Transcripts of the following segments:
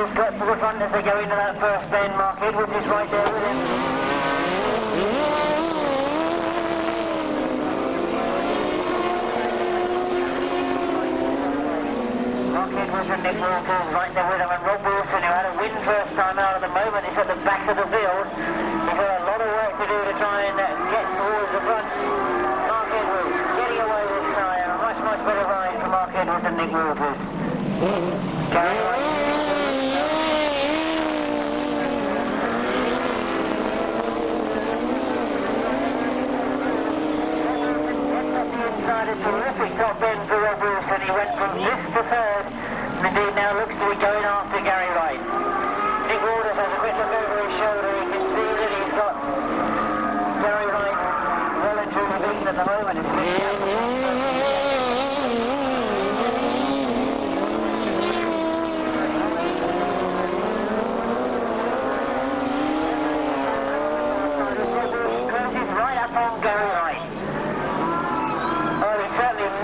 just got to the front as they go into that first bend. Mark Edwards is right there with him. Mark Edwards and Nick Walters right there with him, and Rob Wilson, who had a win first time out at the moment, is at the back of the field. He's got a lot of work to do to try and get towards the front. Mark Edwards getting away this time. A much, much better ride for Mark Edwards and Nick Walters. Gary Wright. Inside a terrific top end for Rob Wilson. He went from 5th to 3rd, and indeed now looks to be going after Gary Wright. Nick Waters has a quick look over his shoulder. You can see that he's got Gary Wright well and truly beaten at the moment. It's closes right up on Gary Wright.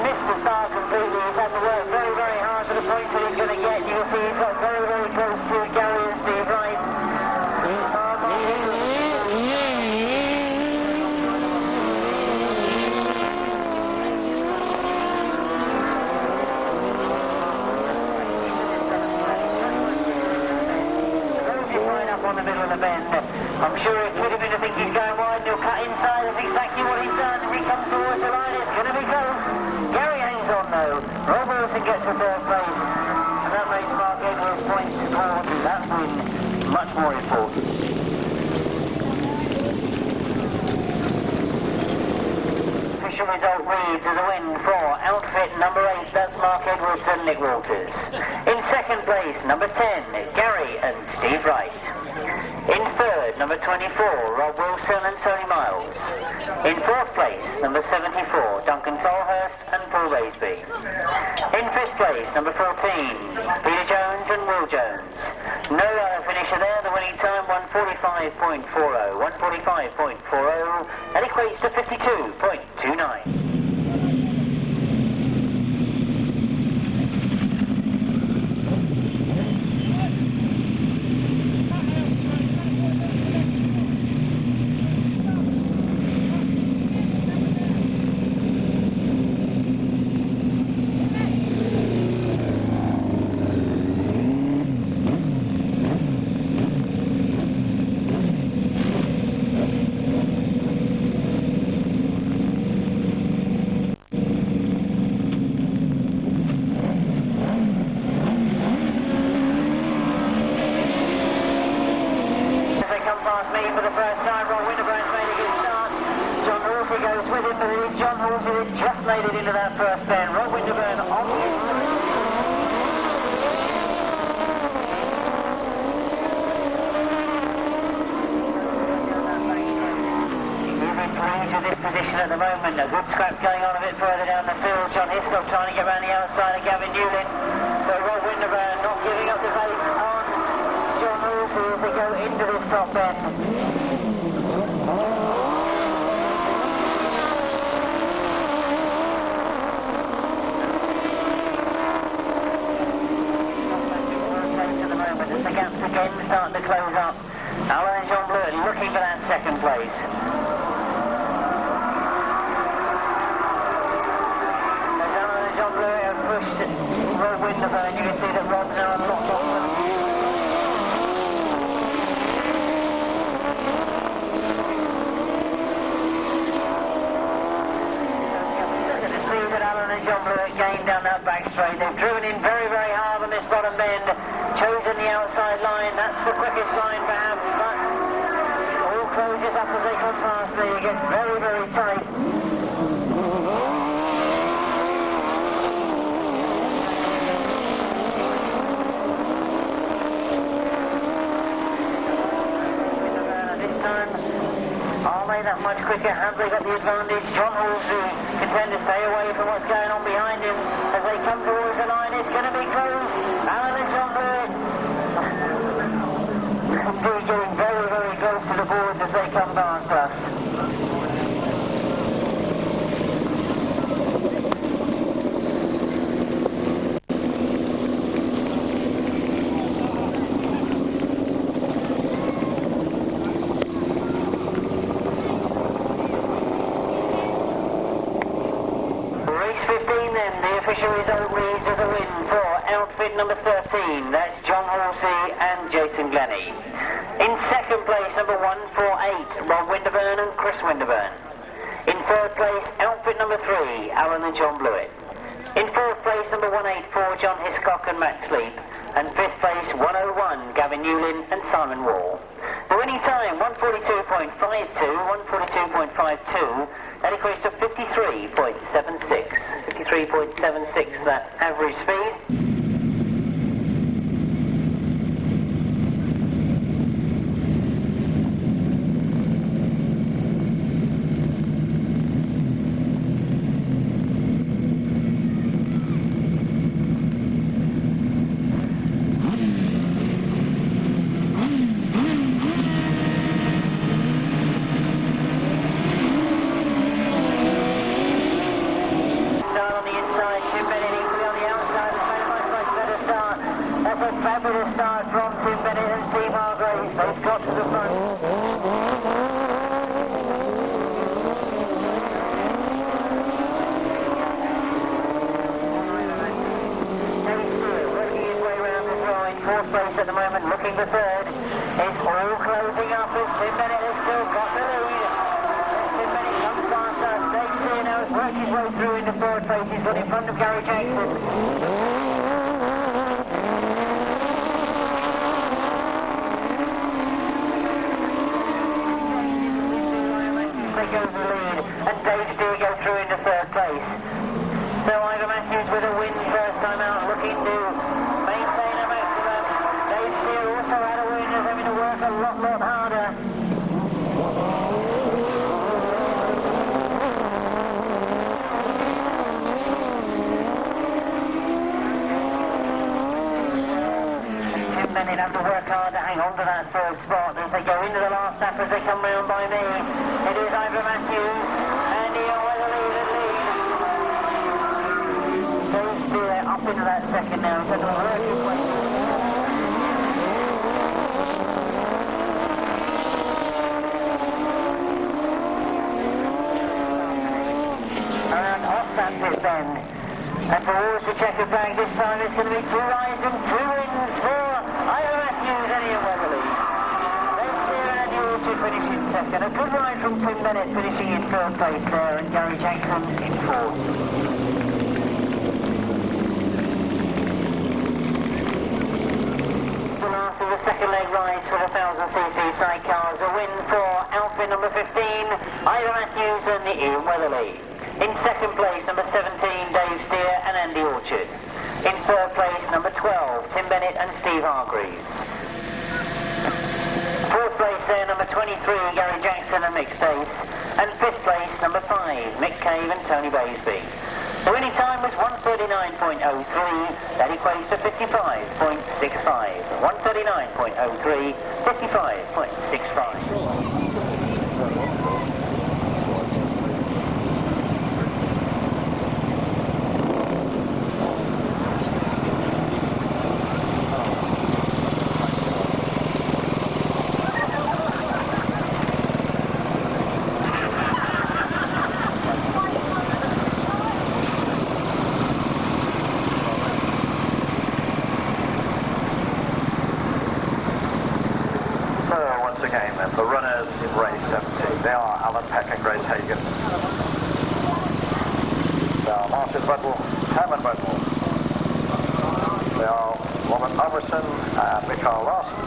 Missed the start completely. He's had to work very, very hard for the points that he's going to get. You can see he's got very, very close to Gary and Steve Wright. Closes right up on the middle of the bend. I'm sure it could have been to think he's going wide and he'll cut inside. That's exactly what he's done. If he comes towards the line, it's going to be close. Gary hangs on though. Rob Wilson gets the 3rd place. And that makes Mark Edwards' points towards that win much more important. Official result reads as a win for outfit number 8, that's Mark Edwards and Nick Walters. In 2nd place, number 10, Gary and Steve Wright. In 3rd, number 24, Rob Wilson and Tony Miles. In 4th place, number 74, Duncan Tolhurst and Paul Raisby. In 5th place, number 14, Peter Jones and Will Jones. No other finisher there, the winning time 1:45.40. 1:45.40, that equates to 52.29. Made it into that first bend. Rob Winterburn on the inside. Moving pleased with this position at the moment. A good scrap going on a bit further down the field. John Hiscock trying to get around the outside of Gavin Newlin. But Rob Winterburn not giving up the pace on John Halsey as they go into this top end. The gaps again starting to close up. Alan and John Blurt looking for that 2nd place. As Alan and John Blurt have pushed Rob Winterburn, you can see that Rob's now a lot longer. Look at the speed that Alan and John Blurt gained down that back straight. They've driven in very, very hard on this bottom bend. Chosen the outside line, that's the quickest line perhaps, but it all closes up as they come past me. It gets very, very tight. This time, are they that much quicker? Have they got the advantage? John Halsey contend to stay away from what's going on behind him as they come towards the line. It's going to be close. Alan and John Blurt getting very, very close to the boards as they come past us. race 15 then, the official result reads as a win for outfit number 13, that's John Horsey and Jason Glennie. In second place, number 148, Rob Winterburn and Chris Winterburn. In third place, outfit number 3, Alan and John Blewett. In fourth place, number 184, John Hiscock and Matt Sleep. And fifth place, 101, Gavin Newlin and Simon Wall. The winning time, 142.52, 142.52. That equates to 53.76. 53.76, that average speed. Fabulous start from Tim Bennett and Steve Hargraves. They've got to the front. Working his way around the line. Fourth place at the moment, looking for third. It's all closing up as Tim Bennett has still got the lead. As Tim Bennett comes past us, Dave Sear now has worked his way through into third place. He's got in front of Gary Jackson. Goes the lead, and Dave Steer goes through into third place. So Ivor Matthews with a win first time out, looking to maintain a maximum. Dave Steer also had a win, is having to work a lot harder. Tim Bennett have to work hard to hang on to that third spot as they go into the last lap as they come round by me. It is Ivor Matthews and Ian Weatherly that lead. Dave Steer up into that second now, so they'll work his way. Around off that pit bend. And towards the checkered flag this time it's going to be 2 rides and 2 wins for Ivor Matthews and Ian Weatherly. Finishing second. A good ride from Tim Bennett finishing in third place there, and Gary Jackson in fourth. The last of the second leg rides for the 1000cc sidecars. A win for outfit number 15, Ivor Matthews and Ian Weatherly. In second place, number 17, Dave Steer and Andy Orchard. In third place, number 12, Tim Bennett and Steve Hargreaves. Fourth place there, number 23, Gary Jackson and Mick Stace. And fifth place, number 5, Mick Cave and Tony Baisby. The winning time was 139.03. That equates to 55.65. 139.03, 55.65. Again then, the runners in race 17, they are Alan Peck and Grace Hagan. They are Martin Buddle, Herman Buddle. They are Robert Iverson and Mikael Larsen.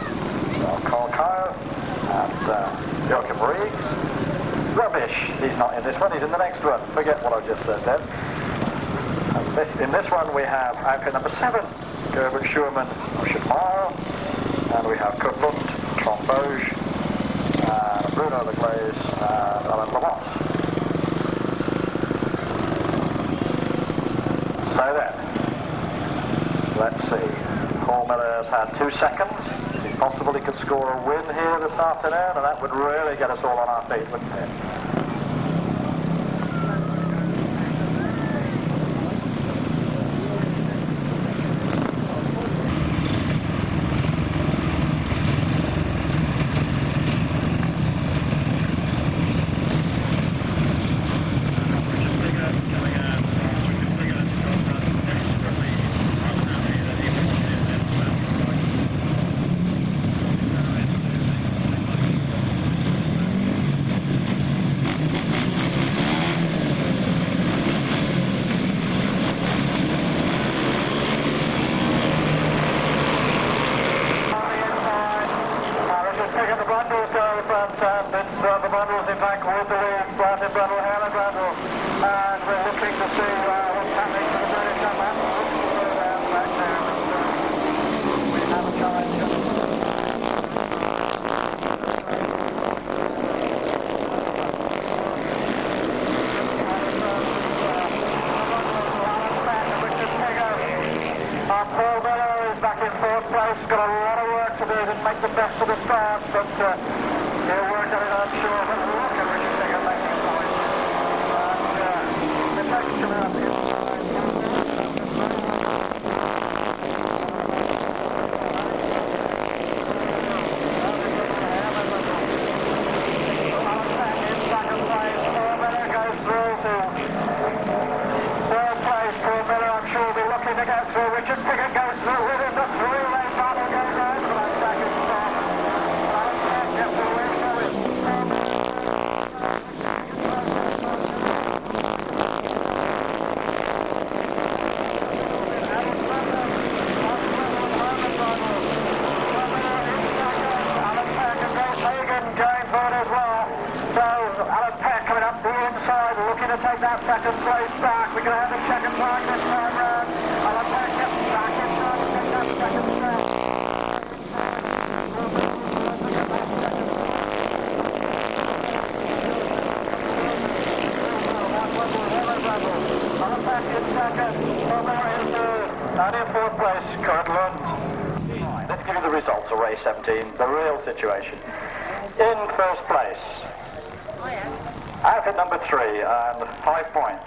They are Karl Keil and Joachim Marie. Rubbish, he's not in this one, he's in the next one. Forget what I just said then. And in this one we have outfit number 7, Gerbert Schumann, Richard Meyer, and we have Kurt Lund, Tromp Boge, Bruno Leglaise and Alan Lamont. So then, let's see. Paul Miller's had 2 seconds. Is it possible he could score a win here this afternoon? And that would really get us all on our feet, wouldn't it? Bundles, in fact, with the lead, Martin Bundle, Helen Bundle, and we're looking to see what's happening to the British up at back there. We have a challenge. Paul Miller is back in fourth place, got a lot of work to do to make the best of the start, but he'll work on it, I'm sure. But look at Richard Piggott making points. And the next come out here. In second place, Paul Miller goes through to third place. Paul Miller, I'm sure, will be looking to get through. Richard Piggott goes through with him. The three-way battle goes on for that second spot. Gets the win going. Alan Peck and Dave Hagan going for it as well. So Alan Peck coming up the inside, looking to take that second place back. We're going to have a second target this time round. Alan Peck gets back inside to take that second step. Alan Peck in second, Tommy in third, and in fourth place, Kurt Lund. Let's give you the results of race 17, the real situation. In first place, outfit number 3 and 5 points.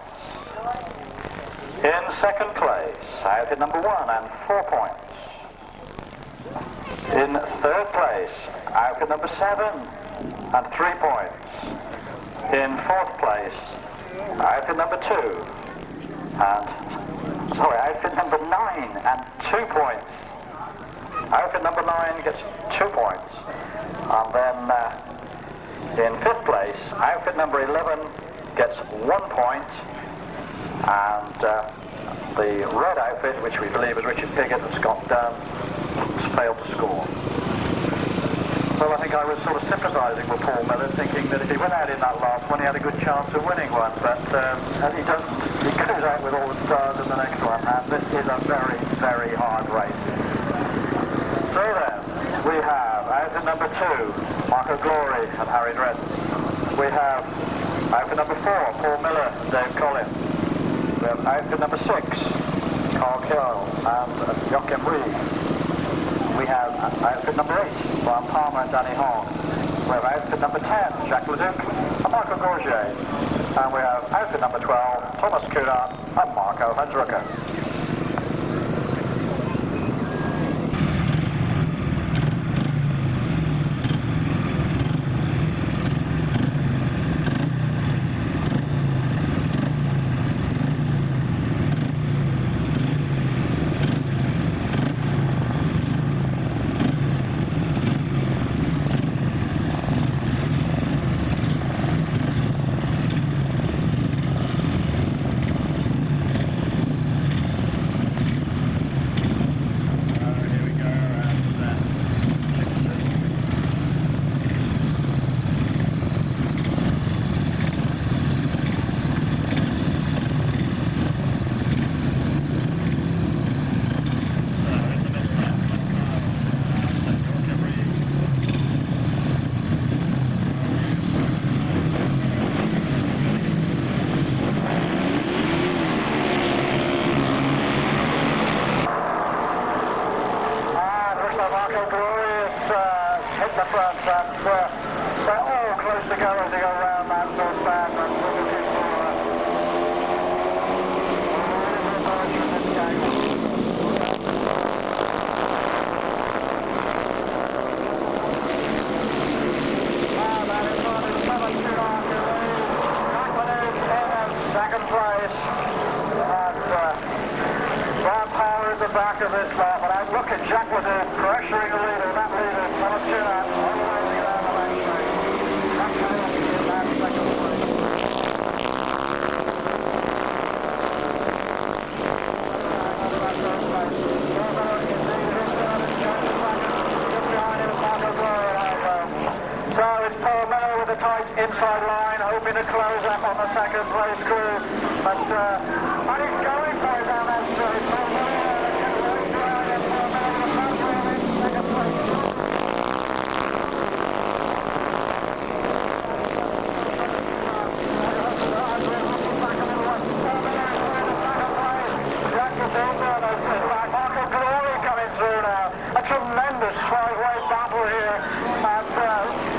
In second place, outfit number 1 and 4 points. In third place, outfit number 7 and 3 points. In fourth place, outfit number 2 and, outfit number 9 and 2 points. Outfit number 9 gets 2 points. And then in fifth place, outfit number 11 gets 1 point. And the red outfit, which we believe is Richard Piggott and Scott Dunn, failed to score. Well, I think I was sort of sympathising with Paul Miller, thinking that if he went out in that last one, he had a good chance of winning one. But as he doesn't, he goes out with all the stars in the next one. And this is a very, very hard race. So then, we have outfit number 2, Marco Glorie and Harry Dredden. We have outfit number 4, Paul Miller, Dave Collier. We have outfit number 6, Karl Keil and Joachim Reed. We have outfit number 8, Brian Palmer and Danny Horn. We have outfit number 10, Jacques Leduc and Marco Gorgier. And we have outfit number 12, Thomas Kunert and Marco Hundrucker. Of this lap, and I look at Jacques Leduc pressuring the leader, that leader, Thomas Kunert, all the way around the lane straight. That kind of in that second place. So it's Paul Miller with the tight outside line, hoping to close up on the second place crew. But and he's going for it down that straight. Marco Glorie coming through now. A tremendous flyweight battle here. And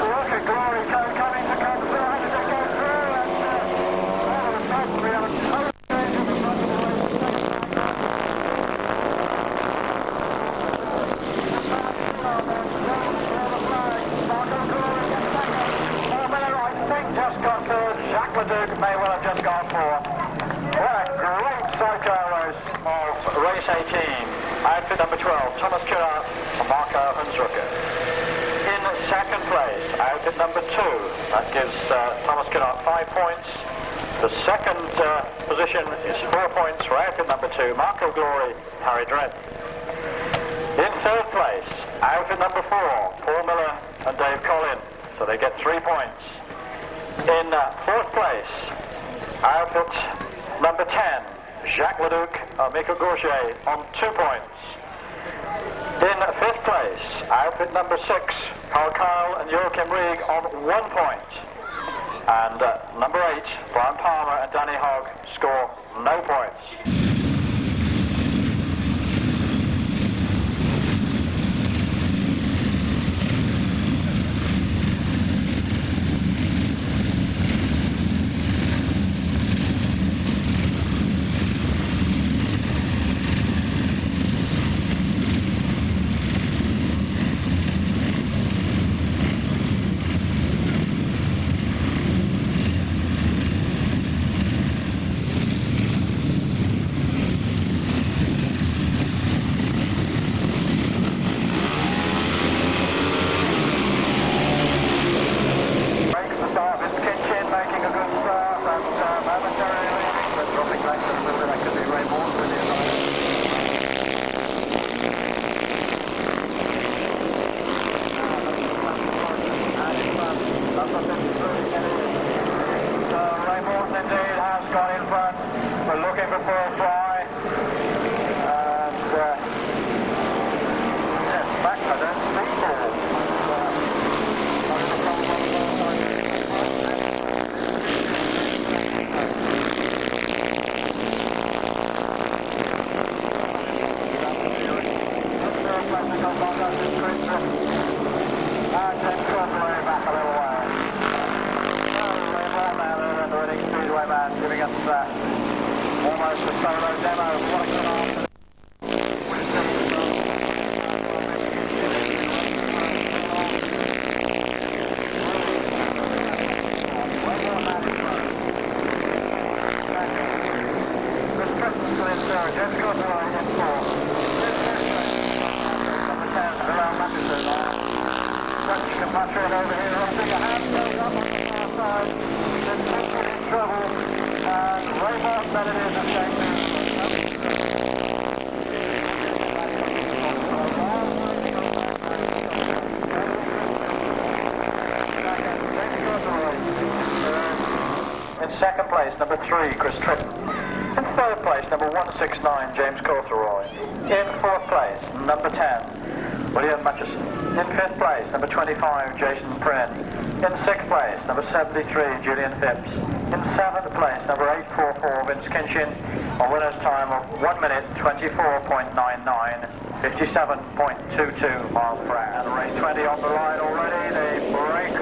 look at Glorie coming to come through. How did they go through? And all of a sudden we have a total change in the front of the race. Marco Glorie gets second. Miller, I think, just got third. Jacques Leduc may well have just gone fourth. What a great sidecar race of race 18. Outfit number 12, Thomas Kunert and Marco Hunsrucker. In second place, outfit number 2. That gives Thomas Kunert 5 points. The second position is 4 points for outfit number 2, Marco Glorie, Harry Dredd. In third place, outfit number 4, Paul Miller and Dave Collin. So they get 3 points. In fourth place, outfit number 10, Jacques Leduc and Michael Gourget on 2 points. In fifth place, outfit number 6, Karl Keil and Joachim Rieg on 1 point. And number 8, Brian Palmer and Danny Hogg score no points. Giving us almost a solo demo of what it can after. In second place, number 3, Chris Tritton. In third place, number 169, James Cawthroy. In fourth place, number 10, William Mutchison. In fifth place, number 25, Jason Prynne. In sixth place, number 73, Julian Phipps. In seventh place, number 844, Vince Kinchin. A winner's time of 1 minute 24.99, 57.22 miles per hour. And race 20 on the line already. They break.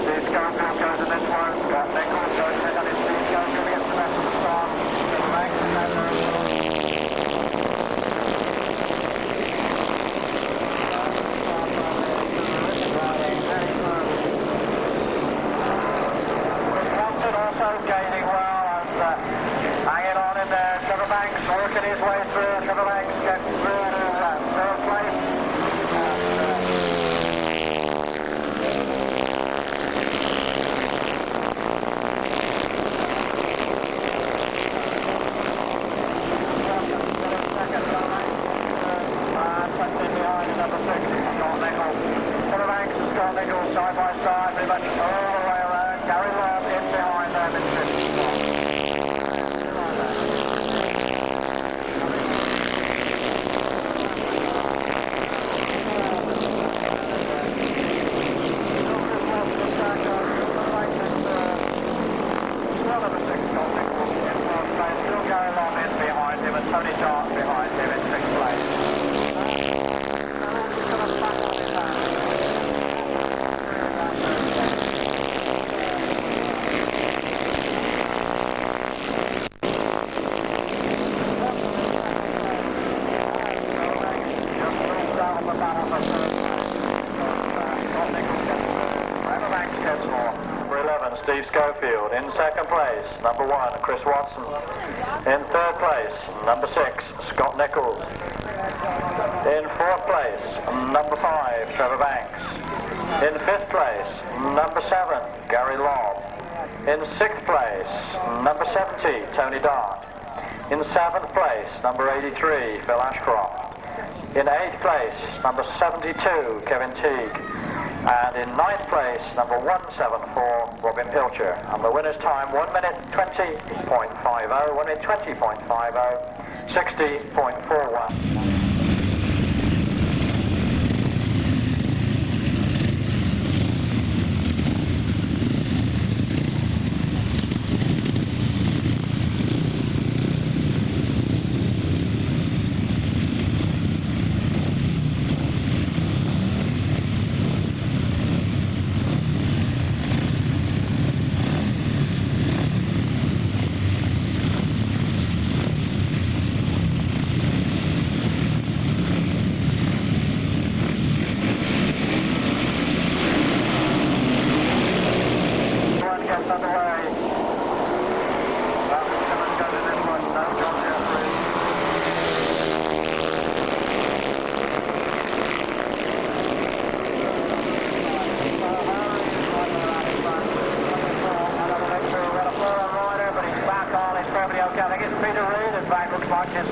See Schofield goes in this one. Scott Nichols goes in on his speed gun, giving it the best of the start. Gaining well and hanging on in there. Trevor Banks working his way through. Trevor Banks gets through to third place. Second behind number 6, Scott Nichols. Trevor Banks and Scott Nichols side by side, pretty much all the way around. and Steve Schofield. In second place, number 1, Chris Watson. In third place, number 6, Scott Nichols. In fourth place, number 5, Trevor Banks. In fifth place, number 7, Gary Lobb. In sixth place, number 70, Tony Dart. In seventh place, number 83, Phil Ashcroft. In eighth place, number 72, Kevin Teague. And in ninth place, number 174, Robin Pilcher. And the winner's time, 1 minute 20.50, 1 minute 20.50, 60.41.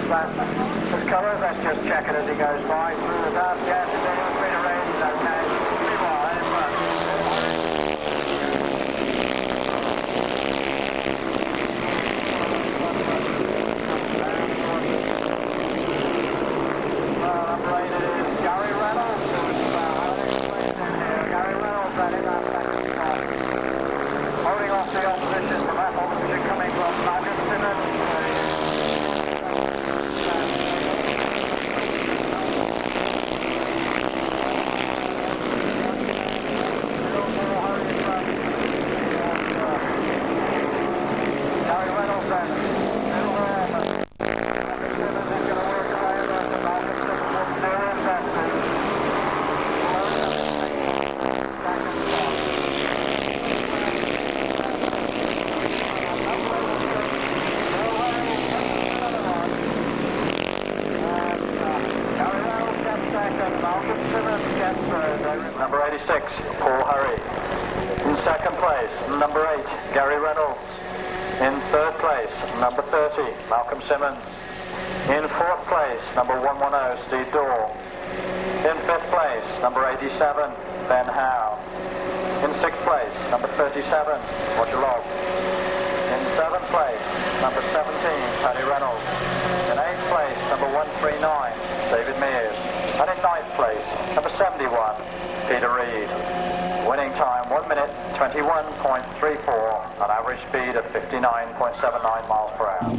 His colours, let's just check it as he goes by through the dust. Yes, it's a bit of rain, it's okay. Pretty wide, but... Number 8 it is Gary Reynolds. Gary Reynolds then in that second spot. Holding off the opposition from that opposition coming from Malcolm Simmons. Number 86, Paul Hurry. In second place, number 8, Gary Reynolds. In third place, number 30, Malcolm Simmons. In fourth place, number 110, Steve Dorr. In fifth place, number 87, Ben Howe. In sixth place, number 37, Roger Lobb. In seventh place, number 17, Tony Reynolds. In eighth place, number 139, David Mears. And in ninth place, number 71, Peter Reed. Winning time, 1 minute 21.34, an average speed of 59.79 miles per hour.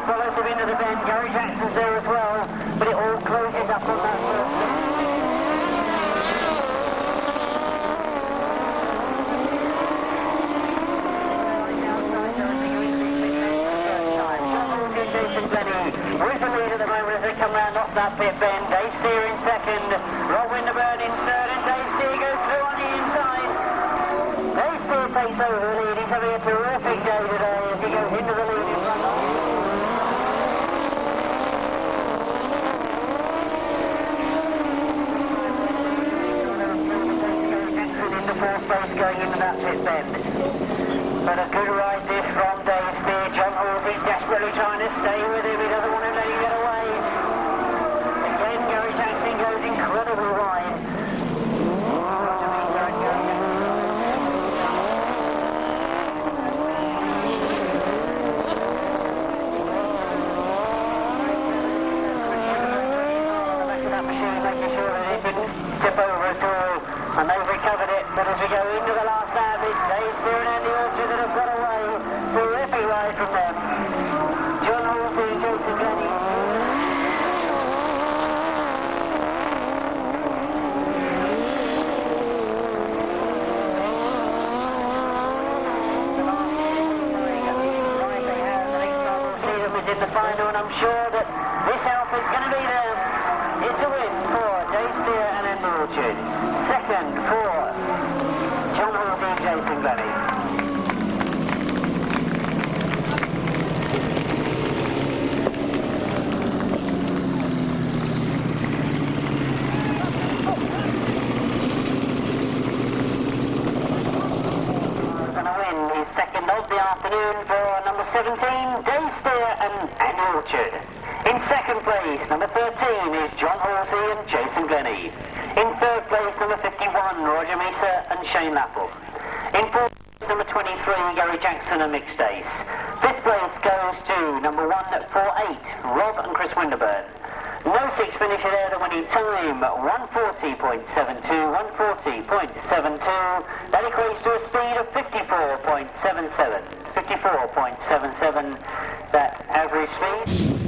Follows him into the bend. Gary Jackson's there as well, but it all closes up on that first. Jason Glennie with the lead at the moment as they come round off that pit bend. Dave Steer in second, Rob Winterburn in third, and Dave Steer goes through on the inside. Dave Steer takes over the lead. He's having a terrific day today as he goes into the lead in front of him. going into that pit bend. But a good ride this from Dave Steer. John Halsey desperately trying to stay with him. He doesn't want to let him get away. Again, Gary Jackson goes incredibly wide. Roger Misa and Gary Jackson. Making sure that it didn't tip over at all, and they've recovered it. But as we go into the last lap, it's Dave Steer and Andy Orchard that have got away. Terrific ride from them. John Halsey and Jason Glennie. In the final, and I'm sure that this Alpha's going to be there. It's a win for Dave Steer and Andy Orchard. Second for John Halsey and Jason Glennie. And a win is second of the afternoon for number 17, Dave Steer and Andy Orchard. In second place, number 13 is John Halsey and Jason Glennie. In third place, number 51, Roger Misa and Shane Lappel. In fourth place, number 23, Gary Jackson and Mick Stace. Fifth place goes to number 148, Rob and Chris Winterburn. No six finisher there, the winning time, 140.72, 140.72. That equates to a speed of 54.77. 54.77, that average speed.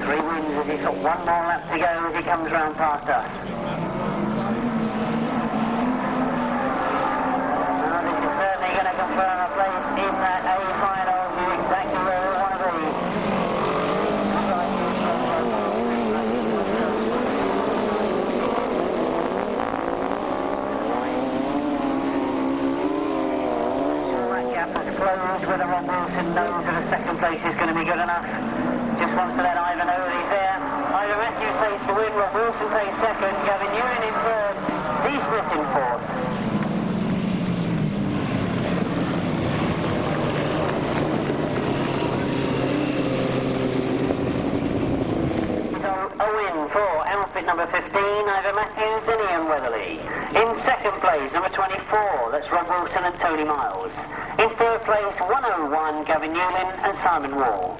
3 wins as he's got one more lap to go as he comes round past us. Now this is certainly going to confirm a place in that A final. You're exactly where we want to be. That gap has closed, whether Rob Wilson knows that a second place is going to be good enough. Just wants to let Ivan know that he's there. Ivan Matthews takes the win, Rob Wilson takes second, Gavin Ewan in third, Steve Smith in fourth. A win for outfit number 15, Ivan Matthews and Ian Weatherly. In second place, number 24, that's Rob Wilson and Tony Miles. In third place, 101, Gavin Newlin and Simon Wall.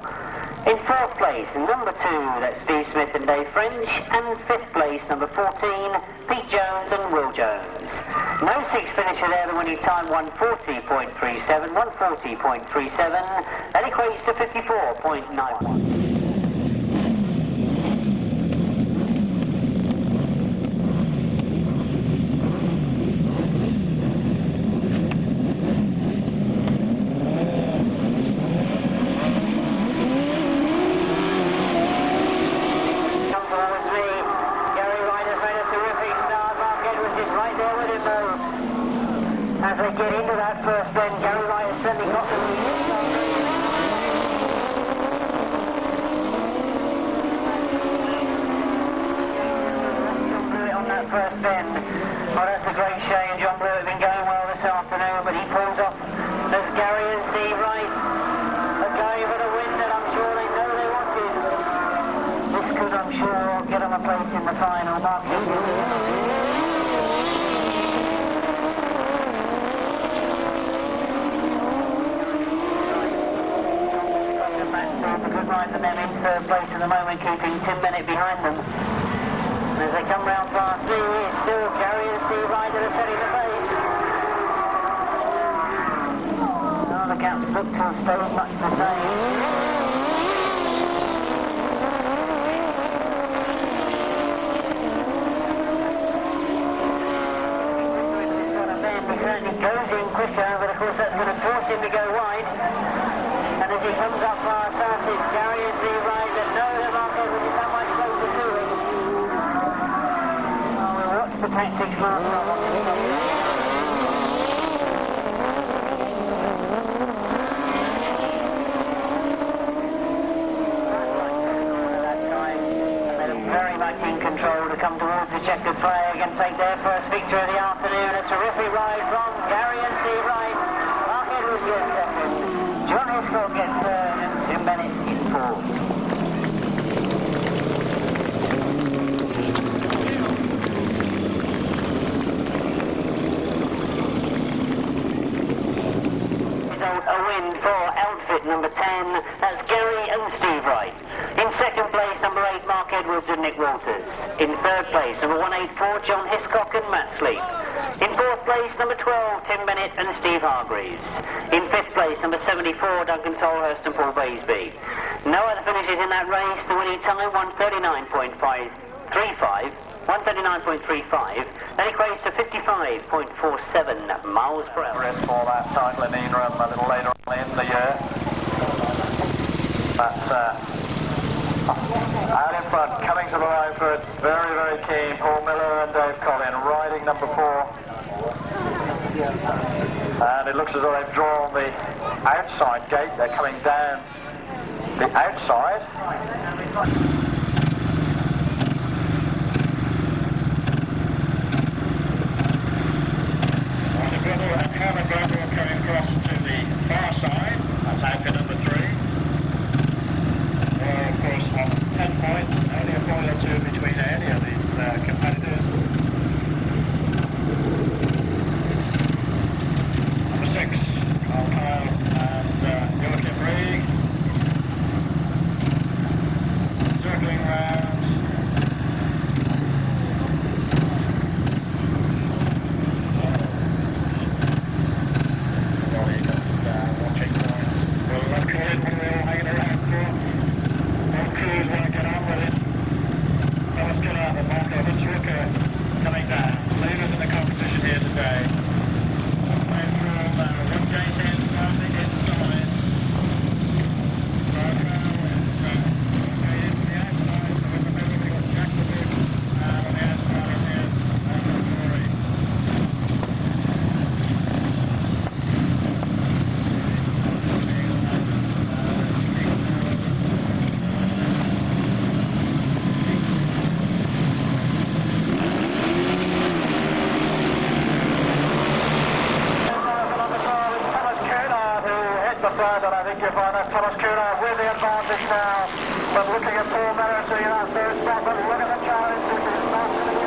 In fourth place, number 2, that's Steve Smith and Dave French, and fifth place, number 14, Pete Jones and Will Jones. No sixth finisher there, the winning time 140.37, 140.37, that equates to 54.91. As they get into that first bend, Gary Wright has certainly got the lead. John Blewett on that first bend. Oh, that's a great shame. John Blewett has been going well this afternoon, but he pulls off as Gary and Steve Wright are going for the win that I'm sure they know they wanted. This could, I'm sure, get them a place in the final. Mark a good ride for them in third place at the moment, keeping 10 minutes behind them. And as they come round past me, it's still Gary and Steve Wright that are setting the pace. Oh, the gaps look to have stayed much the same. He certainly goes in quicker, but of course that's going to force him to go wide. And as he comes up past us, it's Gary and Steve Wright that know that Mark Edwards is that much closer to him. Well, we'll watch the tactics last time on this one. That time, and they're very much in control to come towards the checkered flag and take their first victory of the afternoon. A terrific ride from Gary and Steve Wright. Mark Edwards gets second. John Hiscock gets third and Tim Bennett in fourth. Result, a win for outfit number 10, that's Gary and Steve Wright. In second place, number 8, Mark Edwards and Nick Walters. In third place, number 184, John Hiscock and Matt Sleep. In fourth place, number 12, Tim Bennett and Steve Hargreaves. In fifth place, number 74, Duncan Tolhurst and Paul Baisby. No other finishes in that race. The winning time, 139.35. 139.35. That equates to 55.47 miles per hour. In for that Cyclone run a little later on in the year. But out in front, coming to the line for it, very, very keen, Paul Miller and Dave Collin, riding number 4. And it looks as though they've drawn the outside gate. They're coming down the outside. Coming across to the far side. That's outfit number 3. Of course, on 10 points, only a point or two between any of these competitors. Number 6, Karl Keil and European Sidecar. Circling round. Coming down, leaders in the competition here today. Playing through one gate in, on the inside. Right now is okay in the outside, so in the middle we've got Jack the Big, and on the outside is Marco Glorie. And I think you'll find that Thomas Kunert with the advantage now, but looking at Paul Miller, so that third spot, but look at the challenge, this is not going to be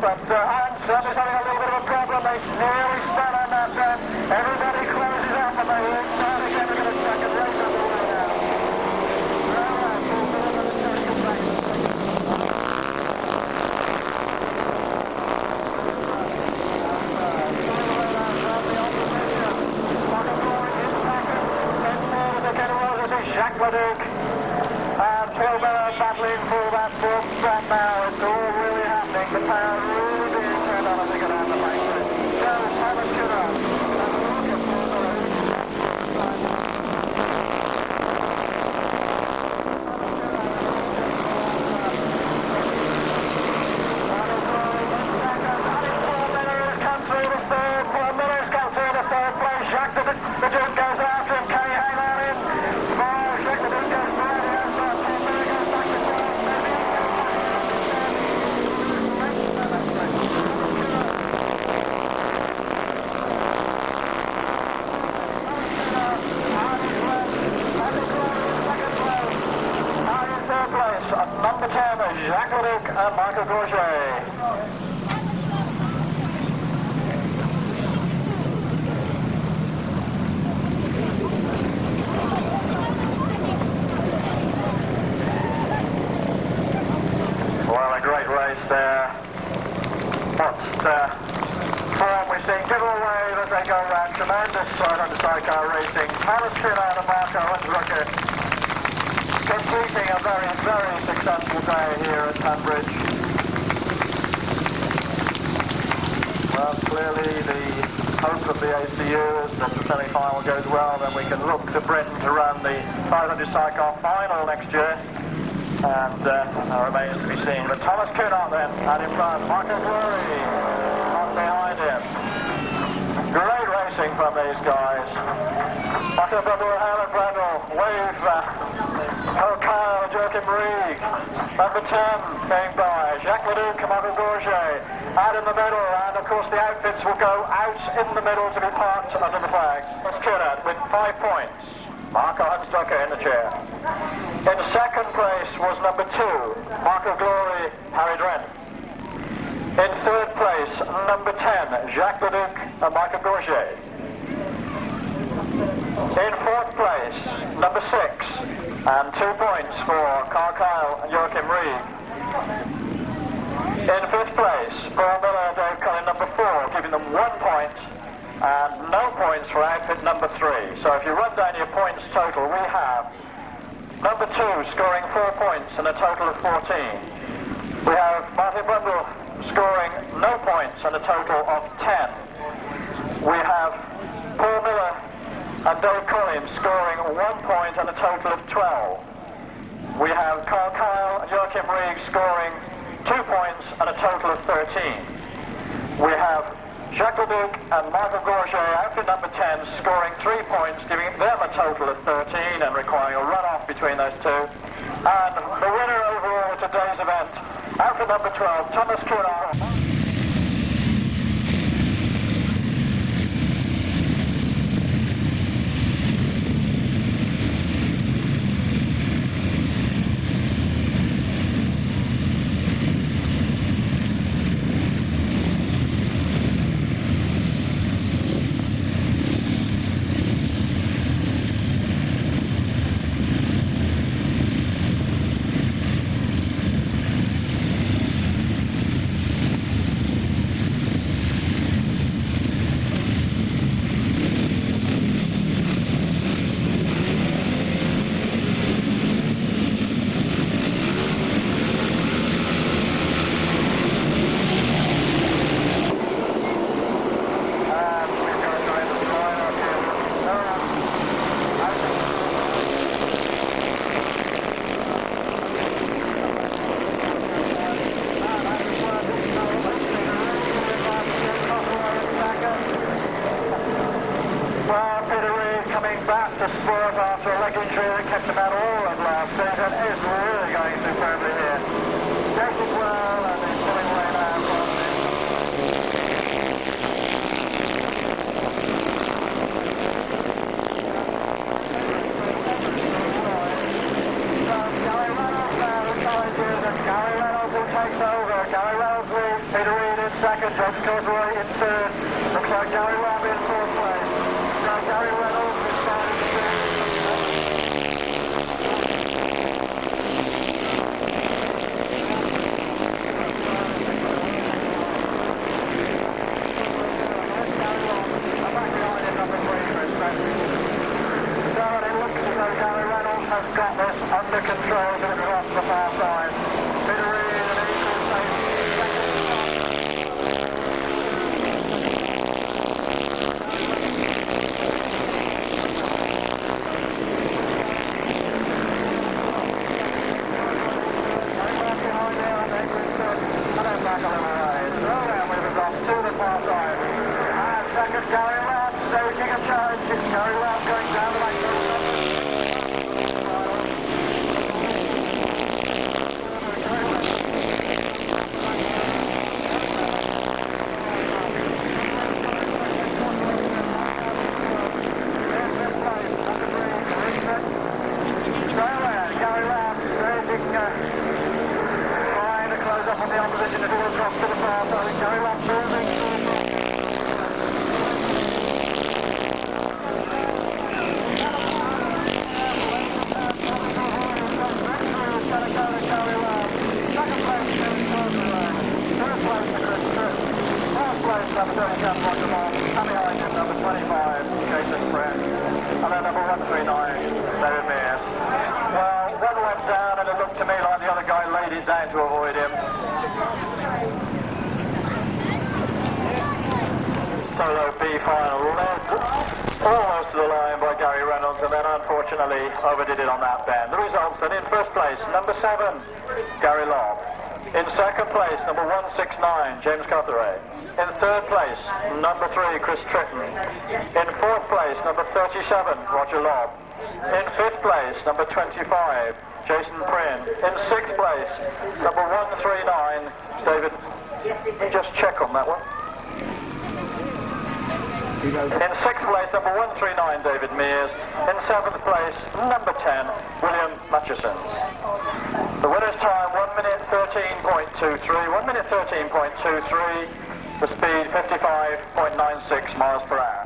but Hans is having a little bit of a problem. He's nearly spun on that then. Everybody closes out from the inside again. We're going to check and race on the way now. Jacques Leduc and Phil Miller battling for that fourth spot now. It's all really happening. The power really being turned on as they go down the back straight. So, Tommy Kunert. Come through the third. Paul Miller's come through the third place. Jacques Leduc goes after him. Can he hang on in? Number 10, Jacques Leduc and Marco Glorie. Well, a great race there. What's form we've seen give away as they go round. Tremendous Holland sidecar racing. Thomas Kunert and Marco Glorie completing a very, very successful day here at Tunbridge. Well, clearly the hope of the ACU is that the semi-final goes well, then we can look to Britain to run the 500 Sidecar Final next year. And remains to be seen. But Thomas Kunert then, and in front, Marco Glorie on behind him. Great racing from these guys. Marco Brundle, wave. Karl Keil and Joachim Rieg. Number 10 going by. Jacques Leduc and Marco Glorie out in the middle, and of course the outfits will go out in the middle to be parked under the flags. Thomas Kunert with 5 points. Marco Hunstucker in the chair. In second place was number 2, Marco Glorie, Harry Dren. In third place, number 10, Jacques Leduc and Marco Glorie. In fourth place, number 6, and 2 points for Karl Keil and Joachim Rieg. In fifth place, Paul Miller and Dave Cullen, number 4, giving them 1 point, and no points for outfit number 3. So if you run down your points total, we have number 2 scoring 4 points and a total of 14. We have Martin Brundle scoring no points and a total of 10. We have Paul Miller and Dave Collins scoring 1 point and a total of 12. We have Karl Keil and Joachim Rieg scoring 2 points and a total of 13. We have Jacques Leduc and Marco Glorie, outfit number 10, scoring 3 points, giving them a total of 13 and requiring a run-off between those two. And the winner overall of today's event, outfit number 12, Thomas Kunert. The sport after a leg injury that kept him out all of last season is really going superbly here. Racing well and he's pulling away now. Gary Reynolds now, who challenges, and Gary Reynolds who takes over. Gary Reynolds leads, Peter Reid James Cosway in third. Looks like Gary Lamb in fourth place. Now Gary Reynolds is starting to see. Gary Reynolds has got this under control to across the far side. Peter Reed and equal pace. Behind there on Edwin Cook. And then back a little ways. Well, then we've got to the far side. And second, Gary Lamb staging a challenge. Gary Lamb going down the back. Solo B final led almost to the line by Gary Reynolds, and then unfortunately overdid it on that bend. The results then: in first place, number 7, Gary Lobb. In second place, number 169, James Cotteray. In third place, number 3, Chris Tritton. In fourth place, number 37, Roger Lobb. In fifth place, number 25, Jason Prynne. In sixth place, number 139, David. Just check on that one. In sixth place, number 139, David Mears. In seventh place, number 10, William Murchison. The winner's time, 1 minute 13.23. 1 minute 13.23. The speed, 55.96 miles per hour.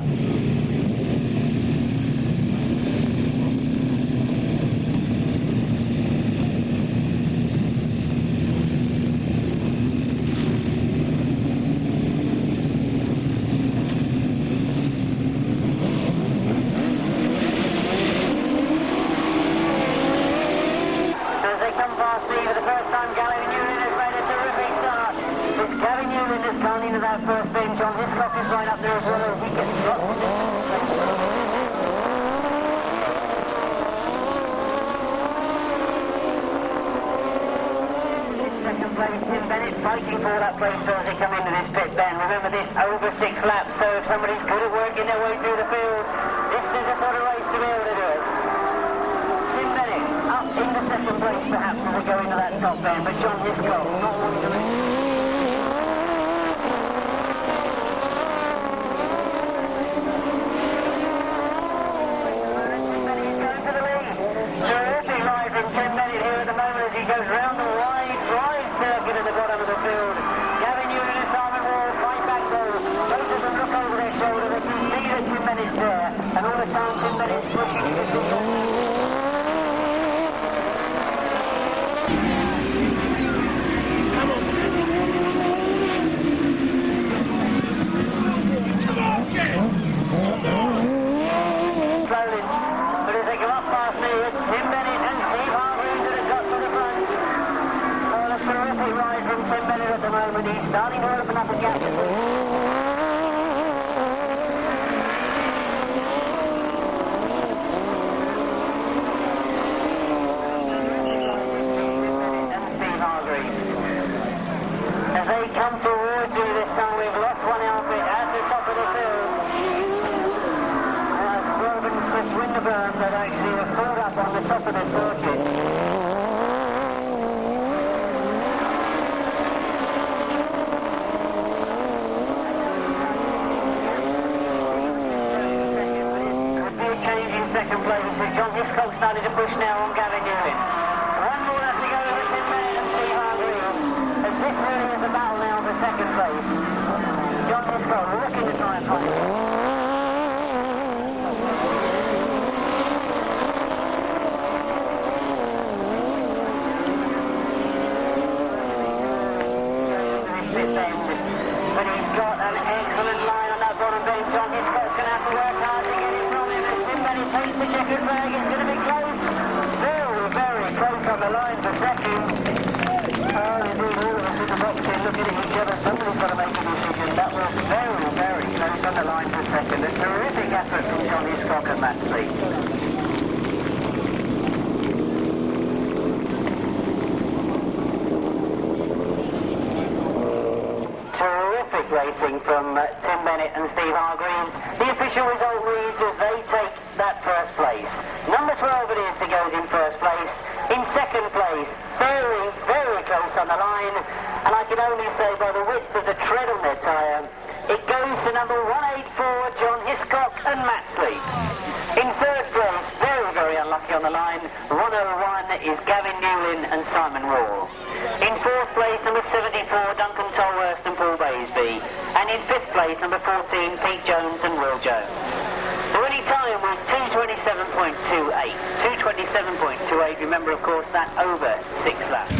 First being John Hiscock is right up there as well as he gets dropped. In second place, Tim Bennett fighting for that place as they come into this pit bend. Remember, this over 6 laps, so if somebody's good at working their way through the field, this is a sort of race to be able to do it. Tim Bennett up into second place perhaps as they go into that top bend, but John Hiscock not wanting to lose. And all the time Tim Bennett's pushing to get it. Slowly, but as they go up past me, it's Tim Bennett and Steve Hargreaves that have got to the front. Oh, a terrific ride from Tim Bennett at the moment. He's starting to open up a gap. Come towards you this time. We've lost one outfit at the top of the field. That's Rob and Chris Winterburn that actually have pulled up on the top of the circuit. Could be a change in second place. John Hiscock started to push now on Gavin Newman. One more left to go over Tim Bennett and Steve Hargreaves. This really is the battle now for second place. John Hiscock looking to try and find. But he's got an excellent line on that bottom bend. John Hiscock's going to have to work hard to get it from him. And Tim Bennett takes the checkered flag. It's going to be close. Very, very close on the line for second. Oh, indeed, all of us in the box here looking at each other. Somebody's got to make a decision. That was very, very close on the line for second. A terrific effort from John Hiscock and Matt Sleep. Terrific racing from Tim Bennett and Steve Hargreaves. The official result reads as they take that first place. Number 12 it is that goes in first place. In second place, very, very close on the line. And I can only say by the width of the tread on their tyre, it goes to number 184, John Hiscock and Matt Sleep. In third place, very, very unlucky on the line, 101 is Gavin Newlin and Simon Wall. In fourth place, number 74, Duncan Tolworth and Paul Baisby. And in fifth place, number 14, Pete Jones and Will Jones. The winning time was 2:27.28. 2:27.28, remember of course that over 6 laps.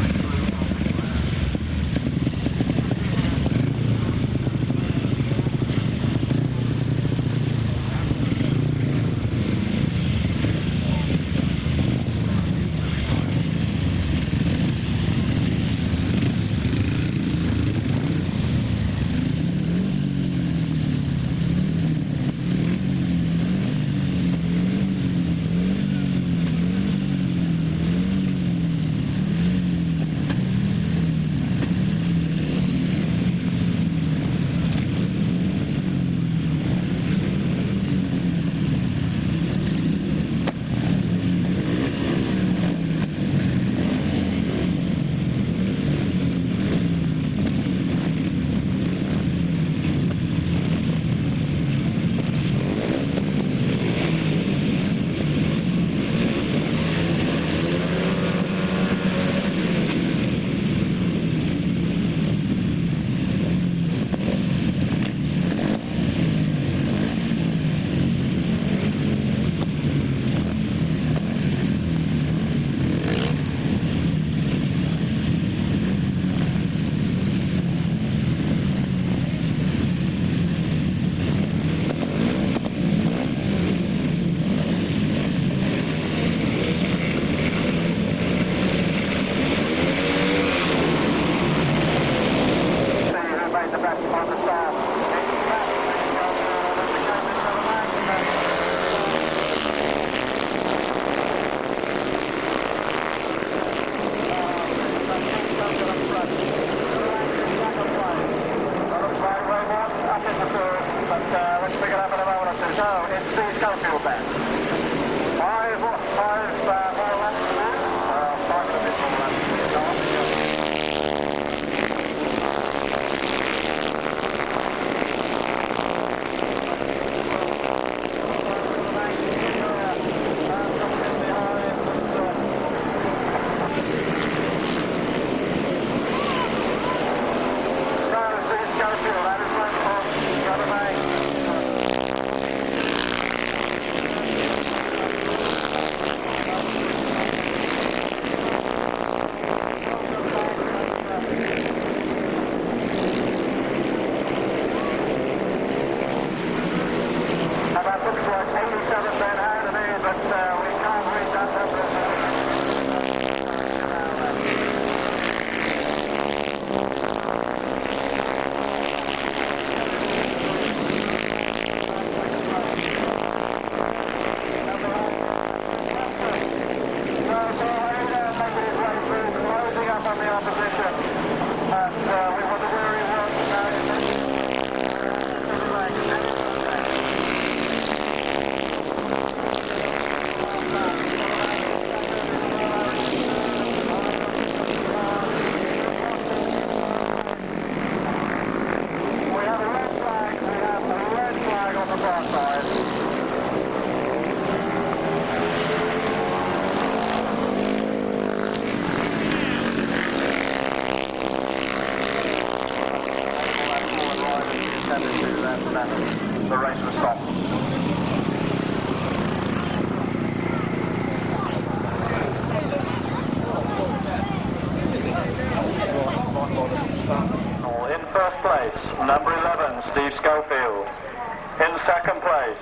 In second place,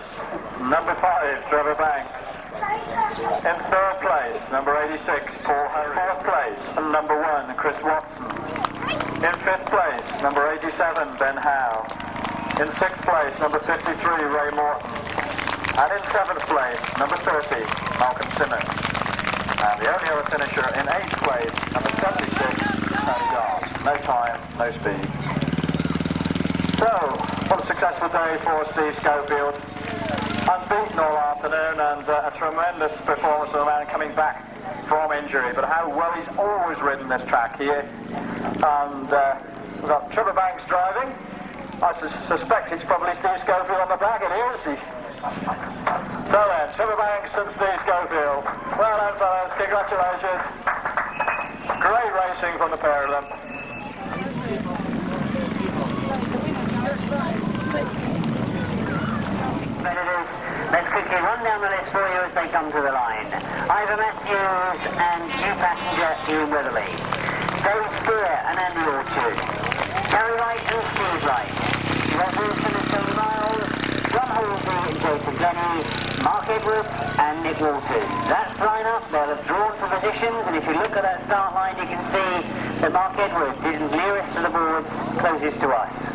number 5, Trevor Banks. In third place, number 86, Paul Harry. Fourth place, number 1, Chris Watson. In fifth place, number 87, Ben Howe. In sixth place, number 53, Ray Morton. And in seventh place, number 30, Malcolm Simmons. And the only other finisher in eighth place, number 76, Tony Dart. No time, no speed. So, what a successful day for Steve Schofield. Unbeaten all afternoon and a tremendous performance of the man coming back from injury. But how well he's always ridden this track here. And we've got Trevor Banks driving. I suspect it's probably Steve Schofield on the back, and here is he. So then, Trevor Banks and Steve Schofield. Well done, fellas. Congratulations. Great racing from the pair of them. Competitors, let's quickly run down the list for you as they come to the line. Ivor Matthews and new passenger Ian Weatherly. Dave Steer and Andy Orchard. Gary Wright and Steve Wright. Rob Wilson and Tony Miles. John Halsey and Jason Denny. Mark Edwards and Nick Walters. That's the lineup. They'll have drawn for positions, and if you look at that start line, you can see that Mark Edwards isn't nearest to the boards, closest to us.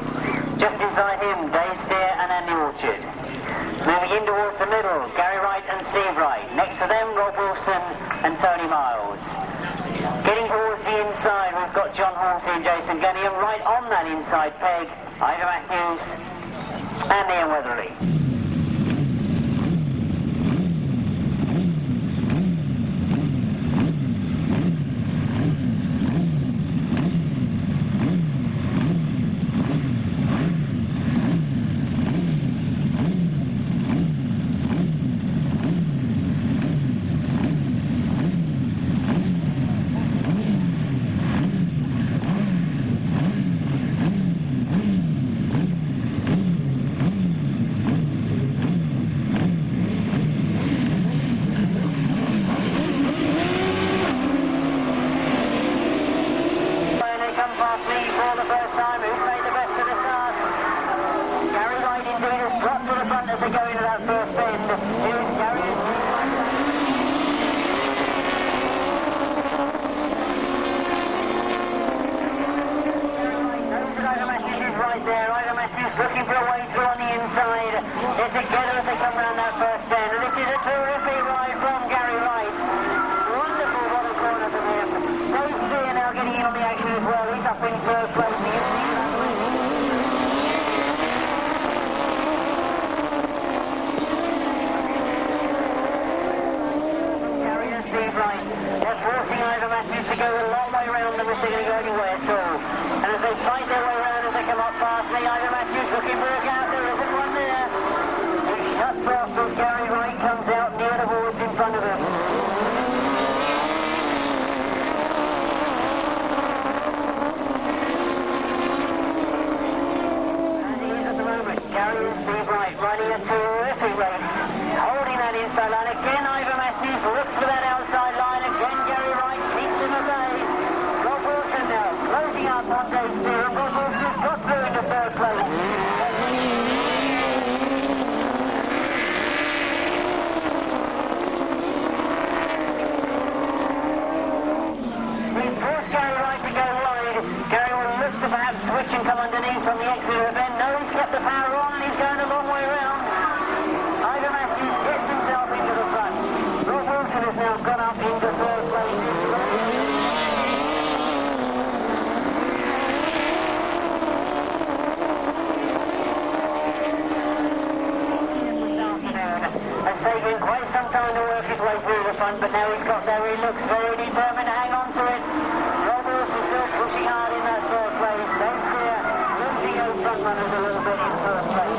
Just inside him, Dave Steer and Andy Orchard. Moving in towards the middle, Gary Wright and Steve Wright. Next to them, Rob Wilson and Tony Miles. Getting towards the inside, we've got John Halsey and Jason Gunny, and right on that inside peg, Ivor Matthews and Ian Weatherly. As they go into that first bend, here's Gary. Knows that Ivor Matthews is right there. Ivor Matthews looking for a way through on the inside. They're together as they come around that first bend. And this is a terrific ride from Gary Wright. Wonderful bottom corner from him. Dave Steer now getting in on the action as well. He's up in third place. They're forcing Ivor Matthews to go a long way around them if they're going to go anywhere at all. And as they fight their way around, as they come up past me, Ivor Matthews looking for a gap. There isn't one there. He shuts off as Gary Wright comes out near the boards in front of him. And he is at the moment, Gary and Steve Wright running a terrific race. Holding that inside line. Again, Ivor Matthews looks for that outside line. Again, Gary Wright keeps him at bay. Rob Wilson now closing up on Dave Steer. Rob Wilson has got through into third place. He's forced Gary Wright to go wide. Gary will look to perhaps switch and come underneath from the exit of the bend. No, he's kept the power on and he's going a long way around. Ivor Matthews gets himself into the front. Rob Wilson has now gone up into third place. This afternoon has taken quite some time to work his way through the front, but now he's got there. He looks very determined to hang on to it. Rob Wilson still pushing hard in that third place. Dave Steer losing those front runners a little bit in third place.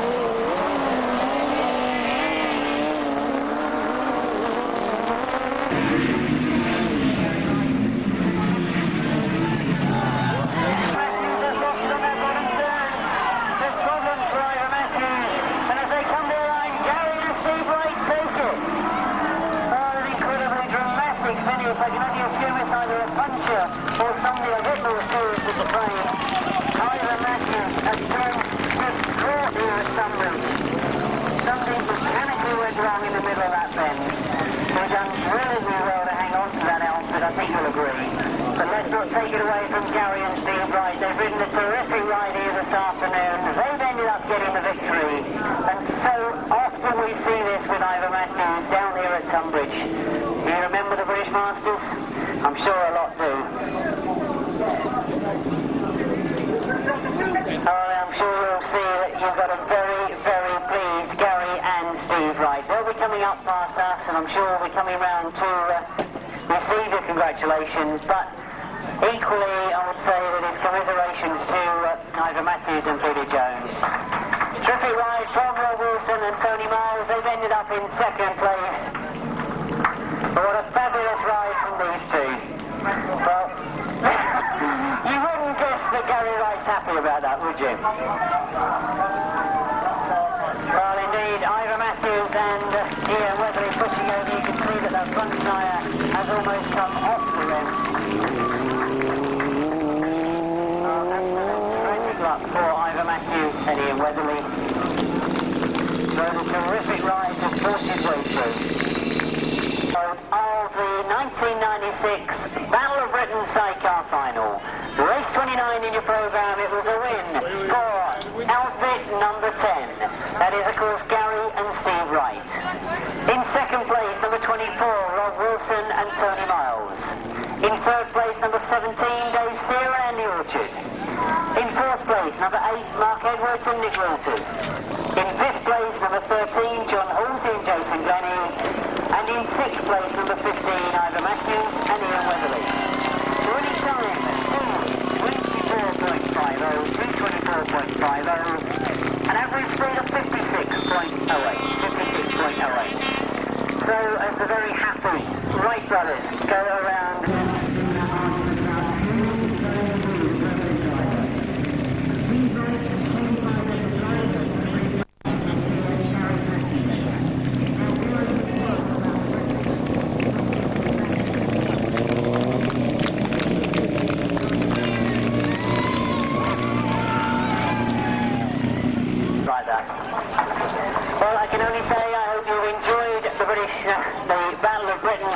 I can only assume it's either a puncher or somebody a bit more serious with the frame. Ivor Matthews again distraught here at Sunbridge. will take it away from Gary and Steve Wright. They've ridden a terrific ride here this afternoon. They've ended up getting the victory. And so often we see this with Ivor Matthews down here at Tunbridge. Do you remember the British Masters? I'm sure a lot do. I'm sure you'll see that you've got a very, very pleased Gary and Steve Wright. They'll be coming up past us, and I'm sure we'll be coming round to receive your congratulations. But equally, I would say that it's commiserations to Ivor Matthews and Peter Jones. Terrific ride from Rob Wilson and Tony Miles. They've ended up in second place. But what a fabulous ride from these two. Well, you wouldn't guess that Gary Wright's happy about that, would you? Well, indeed, Ivor Matthews and Ian Weatherly pushing over. You can see that the front tyre has almost come off the rim. Absolute tragic luck for Ivor Matthews and Ian Weatherly. So a terrific ride to force his way through. Of the 1996 Battle of Britain Sidecar Final. Race 29 in your programme, it was a win for outfit number 10. That is, of course, Gary and Steve Wright. In second place, number 24, Rob Wilson and Tony Miles. In third place, number 17, Dave Steer and Andy Orchard. In fourth place, number 8, Mark Edwards and Nick Walters. In fifth place, number 13, John Halsey and Jason Glennie. And in sixth place, number 15, Ivor Matthews and Ian Weatherly. The winning time, 2:24.50, 3:24.50, an average speed of 56.08. So, as the very happy Wright brothers go around. Well, I can only say I hope you enjoyed the Battle of Britain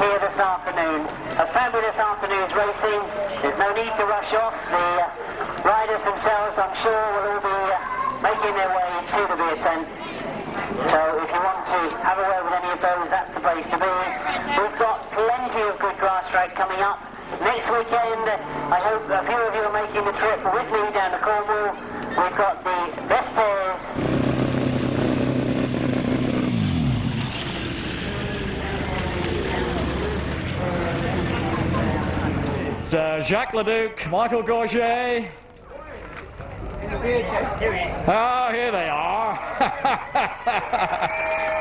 here this afternoon. A fabulous afternoon's racing. There's no need to rush off. The riders themselves, I'm sure, will all be making their way to the beer tent. So if you want to have a word with any of those, that's the place to be. We've got plenty of good grass track coming up. Next weekend, I hope a few of you are making the trip with me down to Cornwall. We've got the best pairs. Jacques Leduc, Michael Gorget. Oh, here they are.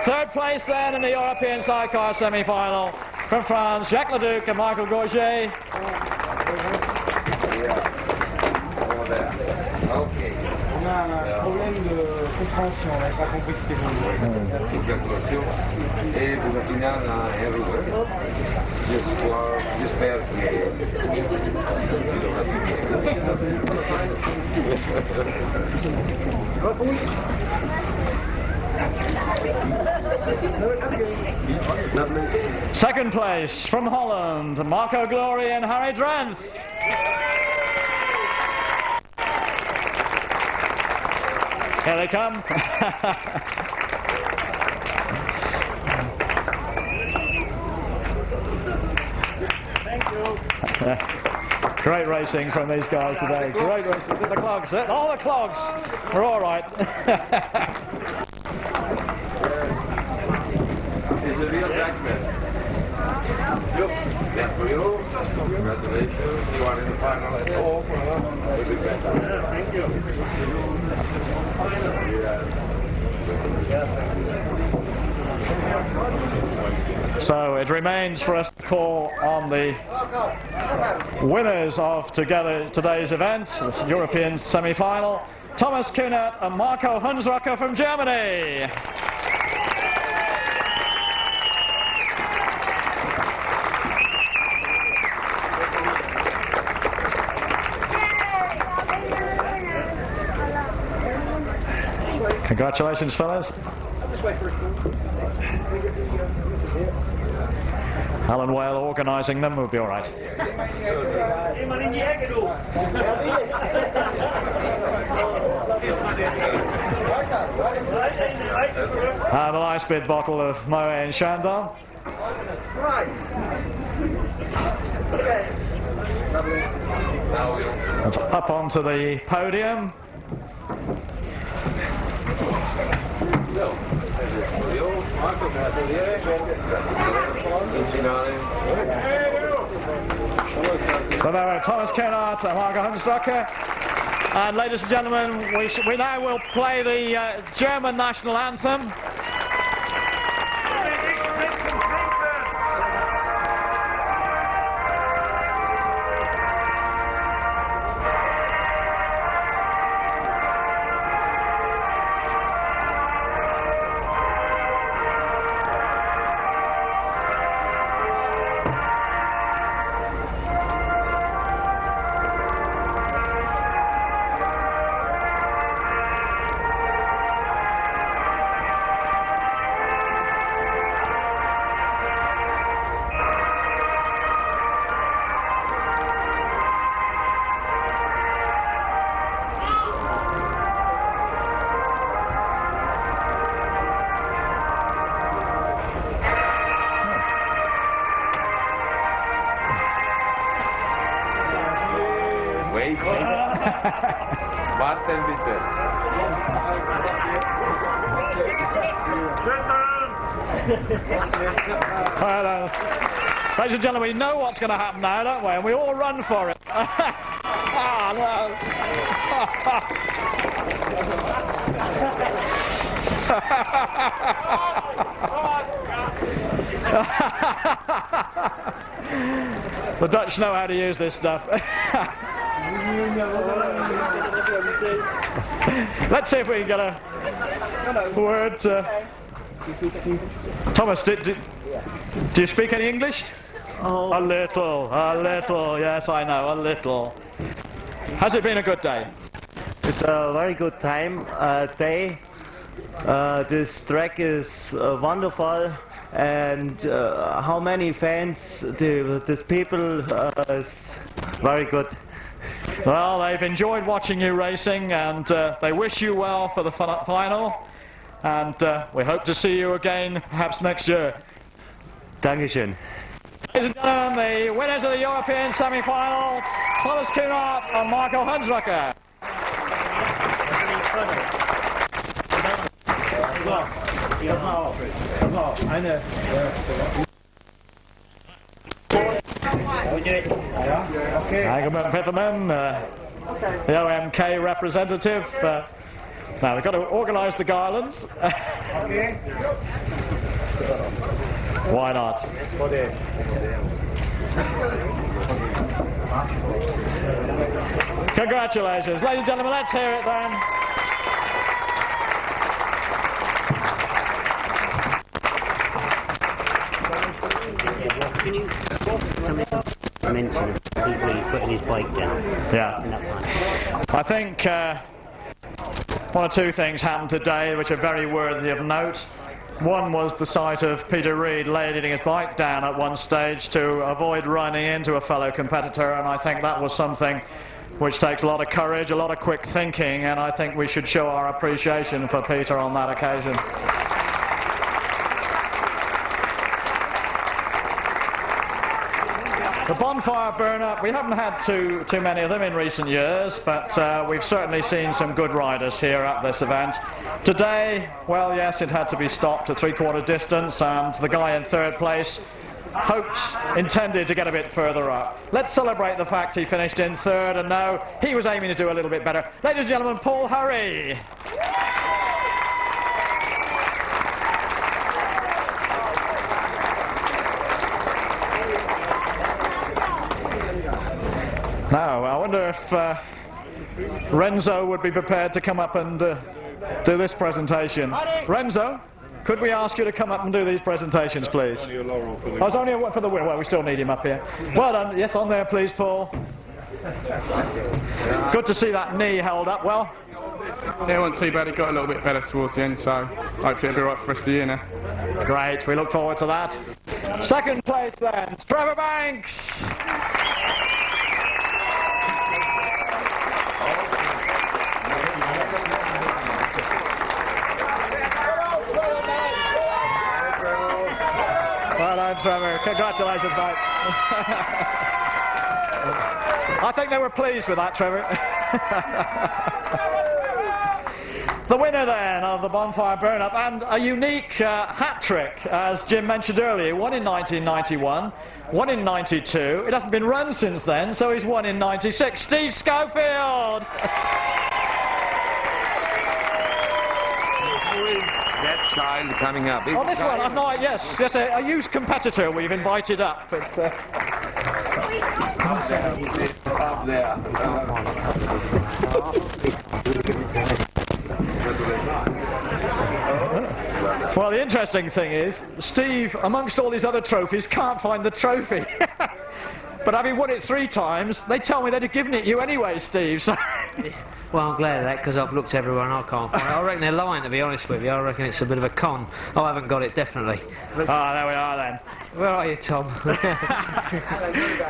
Third place then in the European Sidecar Semi-Final from France, Jacques Leduc and Michael Gorget. On a un problème de compréhension, on n'avait pas compris que c'était bon. Et vous finale j'espère Second place from Holland, Marco Glorie and Harry Drenth. Here they come. Thank you. Great racing from these guys today. Great racing. The clogs. All the clogs. We're all right. It's a real jackpot. Look, that's for you. Congratulations. You are in the final at all. Thank you. So it remains for us to call on the winners of today's event, this European semi-final, Thomas Kunert and Marco Hunsrucker from Germany. Congratulations, fellas. Alan Whale organising them, we'll be all right. And a nice big bottle of Moet and Chandon. And up onto the podium. So there are Thomas Kunert and Marco Hundsdrucker. And ladies and gentlemen, we now will play the German national anthem. Warten bitte. Well, ladies and gentlemen, we know what's going to happen now, don't we? And we all run for it. Ah, no. The Dutch know how to use this stuff. Let's see if we can get a word. Thomas, do you speak any English? Oh. A little, yes, I know, a little. Has it been a good day? It's a very good day. This track is wonderful, and how many fans, these people, is very good. Well, they've enjoyed watching you racing, and they wish you well for the final, and we hope to see you again perhaps next year. Dankeschön. Ladies and gentlemen, the winners of the European Semi-Final, Thomas Kunert and Marco Hundsdrucker. Hageman Pitterman, the OMK representative. Now we've got to organise the garlands. Why not? Congratulations. Ladies and gentlemen, let's hear it then. Can you mention people he's putting his bike down? Yeah. I think one or two things happened today which are very worthy of note. One was the sight of Peter Reid ladling his bike down at one stage to avoid running into a fellow competitor, and I think that was something which takes a lot of courage, a lot of quick thinking, and I think we should show our appreciation for Peter on that occasion. The bonfire burn-up, we haven't had too many of them in recent years, but we've certainly seen some good riders here at this event. Today, well, yes, it had to be stopped at three-quarter distance, and the guy in third place intended to get a bit further up. Let's celebrate the fact he finished in third, and now he was aiming to do a little bit better. Ladies and gentlemen, Paul Hurry. Now, I wonder if Renzo would be prepared to come up and do this presentation. Renzo, could we ask you to come up and do these presentations, please? I was only a for the win. Well, we still need him up here. Well done. Yes, on there, please, Paul. Good to see that knee held up well. Yeah, it wasn't too bad. It got a little bit better towards the end, so hopefully it'll be right for the rest of the year now. Great. We look forward to that. Second place then, Trevor Banks. Well done, Trevor. Congratulations, mate. I think they were pleased with that, Trevor. The winner then of the bonfire burn-up, and a unique hat-trick, as Jim mentioned earlier. One in 1991, one in 92. It hasn't been run since then, so he's won in 96. Steve Schofield! That child coming up. Oh, this one, I've not, yes, a youth competitor we've invited up. It's, Up there. well, the interesting thing is, Steve, amongst all his other trophies, can't find the trophy. But having won it 3 times, they tell me they'd have given it you anyway, Steve. So Well, I'm glad of that, because I've looked everywhere and I can't find it. I reckon they're lying, to be honest with you. I reckon it's a bit of a con. Oh, I haven't got it, definitely. Ah, there we are then. Where are you, Tom?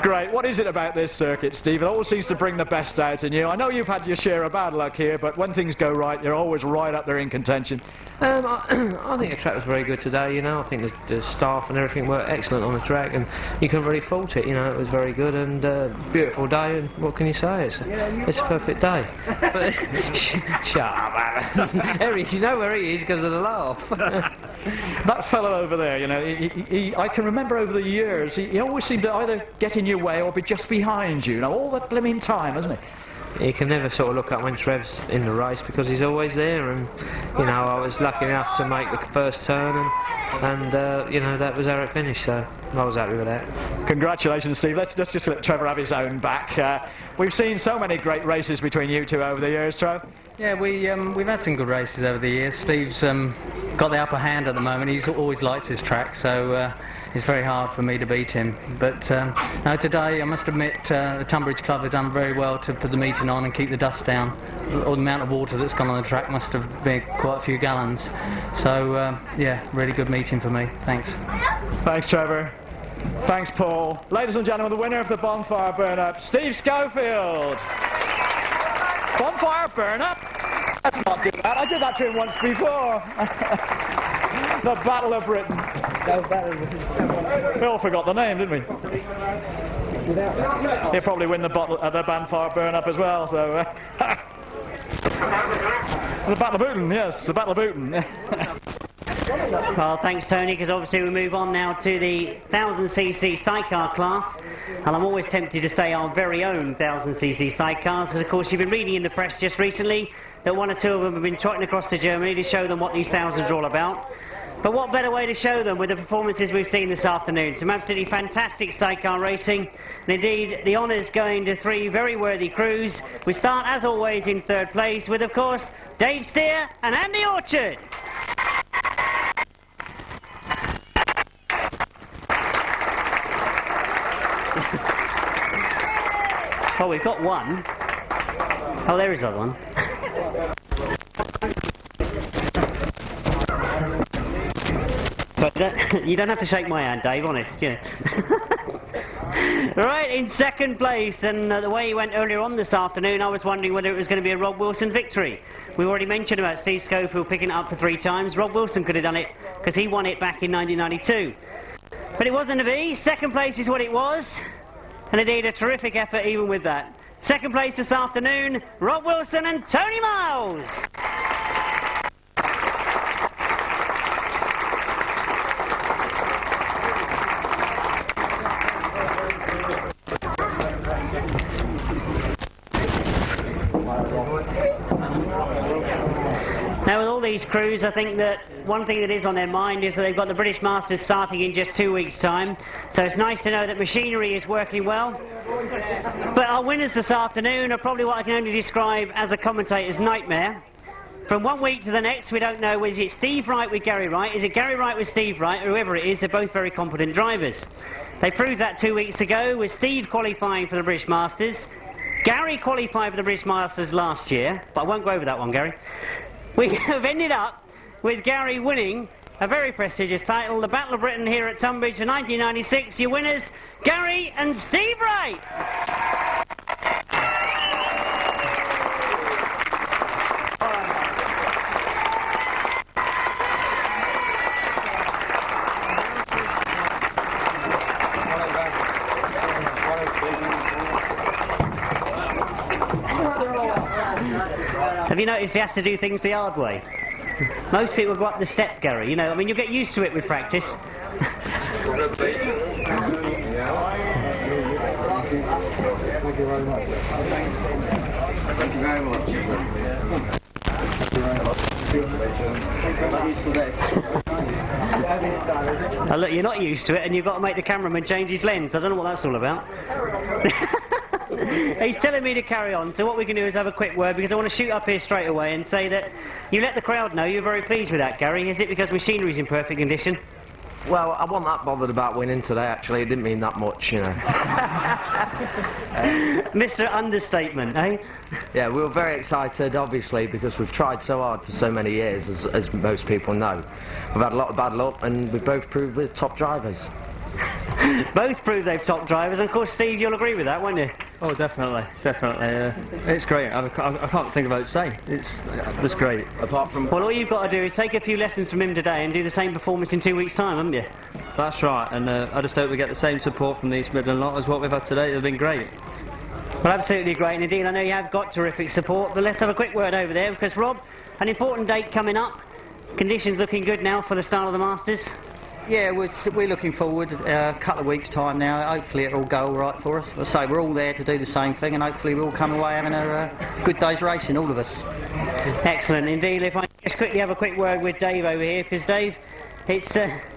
Great. What is it about this circuit, Steve? It always seems to bring the best out in you. I know you've had your share of bad luck here, but when things go right, you're always right up there in contention. I think the track was very good today, you know. I think the staff and everything were excellent on the track, and you couldn't really fault it, you know. It was very good and beautiful day, and what can you say? It's a perfect day. But, shut up, Alan. Eric, you know where he is because of the laugh. That fellow over there, you know, I can remember over the years, he always seemed to either get in your way or be just behind you, all that blimmin' time, hasn't he? You can never sort of look up when Trev's in the race because he's always there, and you know, I was lucky enough to make the first turn, and you know, that was how it finished, so I was happy with that. Congratulations, Steve. Let's just let Trevor have his own back. We've seen so many great races between you two over the years, Trev. Yeah, we've had some good races over the years. Steve's got the upper hand at the moment. He's always likes his track, so it's very hard for me to beat him. But no, today I must admit the Tunbridge Club have done very well to put the meeting on and keep the dust down. All the amount of water that's gone on the track must have been quite a few gallons. So yeah, really good meeting for me. Thanks. Thanks, Trevor. Thanks, Paul. Ladies and gentlemen, the winner of the bonfire burn-up, Steve Schofield. Bonfire burn-up? Let's not do that. I did that to him once before. The Battle of Britain. We all forgot the name, didn't we? He'll probably win the bonfire burn-up as well, so... The Battle of Booton, yes, the Battle of Booton. Well, thanks, Tony, because obviously we move on now to the 1000cc sidecar class, and I'm always tempted to say our very own 1000cc sidecars, because of course you've been reading in the press just recently that 1 or 2 of them have been trotting across to Germany to show them what these thousands are all about. But what better way to show them with the performances we've seen this afternoon? Some absolutely fantastic sidecar racing, and indeed the honours going to 3 very worthy crews. We start, as always, in 3rd place with, of course, Dave Steer and Andy Orchard. Well, we've got one. Oh, there is another one. So you don't have to shake my hand, Dave, honest, yeah. Right, in 2nd place, and the way he went earlier on this afternoon, I was wondering whether it was going to be a Rob Wilson victory. We already mentioned about Steve Schofield picking it up for 3 times. Rob Wilson could have done it because he won it back in 1992. But it wasn't to be. 2nd place is what it was. And indeed a terrific effort even with that. 2nd place this afternoon, Rob Wilson and Tony Miles. Now with all these crews, I think that one thing that is on their mind is that they've got the British Masters starting in just 2 weeks' time. So it's nice to know that machinery is working well. But our winners this afternoon are probably what I can only describe as a commentator's nightmare. From 1 week to the next, we don't know, is it Steve Wright with Gary Wright? Is it Gary Wright with Steve Wright? Whoever it is, they're both very competent drivers. They proved that 2 weeks ago with Steve qualifying for the British Masters. Gary qualified for the British Masters last year, but I won't go over that one, Gary. We have ended up with Gary winning a very prestigious title, the Battle of Britain here at Tunbridge for 1996. Your winners, Gary and Steve Wright. Have you noticed he has to do things the hard way? Most people go up the step, Gary. You know, I mean, you'll get used to it with practice. Thank you very much. Thank you very much. Look, you're not used to it, and you've got to make the cameraman change his lens. I don't know what that's all about. He's telling me to carry on, so what we can do is have a quick word, because I want to shoot up here straight away and say that you let the crowd know you're very pleased with that, Gary. Is it because machinery's in perfect condition? Well, I wasn't that bothered about winning today, actually. It didn't mean that much, you know. Mr. Understatement, eh? Yeah, we were very excited, obviously, because we've tried so hard for so many years, as most people know. We've had a lot of bad luck, and we both proved we're top drivers. Both prove they've top drivers, and of course, Steve, you'll agree with that, won't you? Oh, definitely. It's great. I can't think about it to say. It's great. Apart from... Well, all you've got to do is take a few lessons from him today and do the same performance in 2 weeks' time, haven't you? That's right, and I just hope we get the same support from the East Midland lot as what we've had today. They've been great. Well, absolutely great, and indeed, I know you have got terrific support, but let's have a quick word over there, because, Rob, an important date coming up. Conditions looking good now for the start of the Masters. Yeah, we're looking forward a couple of weeks' time now. Hopefully it'll go all right for us. As I say, we're all there to do the same thing, and hopefully we'll come away having a good day's racing, all of us. Excellent indeed. If I just quickly have a quick word with Dave over here, because Dave, it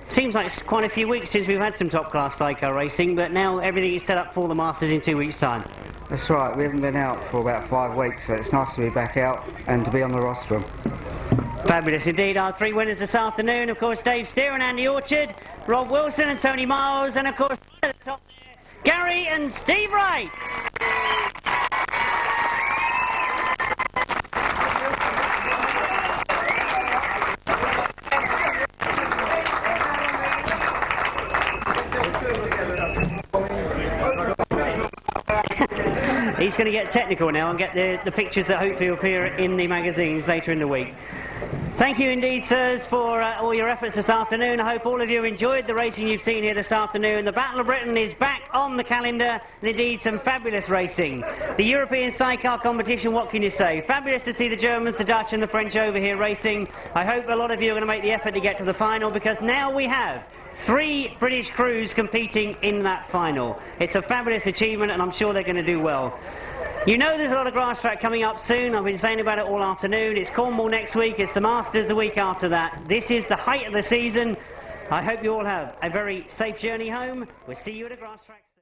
seems like it's quite a few weeks since we've had some top-class sidecar racing, but now everything is set up for the Masters in 2 weeks' time. That's right, we haven't been out for about 5 weeks, so it's nice to be back out and to be on the rostrum. Fabulous indeed. Our three winners this afternoon, of course, Dave Steer and Andy Orchard, Rob Wilson and Tony Miles, and of course, at the top there, Gary and Steve Wright. He's going to get technical now and get the pictures that hopefully will appear in the magazines later in the week. Thank you indeed, sirs, for all your efforts this afternoon. I hope all of you enjoyed the racing you've seen here this afternoon. The Battle of Britain is back on the calendar, and indeed some fabulous racing. The European Sidecar competition, what can you say? Fabulous to see the Germans, the Dutch and the French over here racing. I hope a lot of you are going to make the effort to get to the final, because now we have 3 British crews competing in that final. It's a fabulous achievement, and I'm sure they're going to do well. You know there's a lot of grass track coming up soon. I've been saying about it all afternoon. It's Cornwall next week. It's the Masters the week after that. This is the height of the season. I hope you all have a very safe journey home. We'll see you at a grass track soon.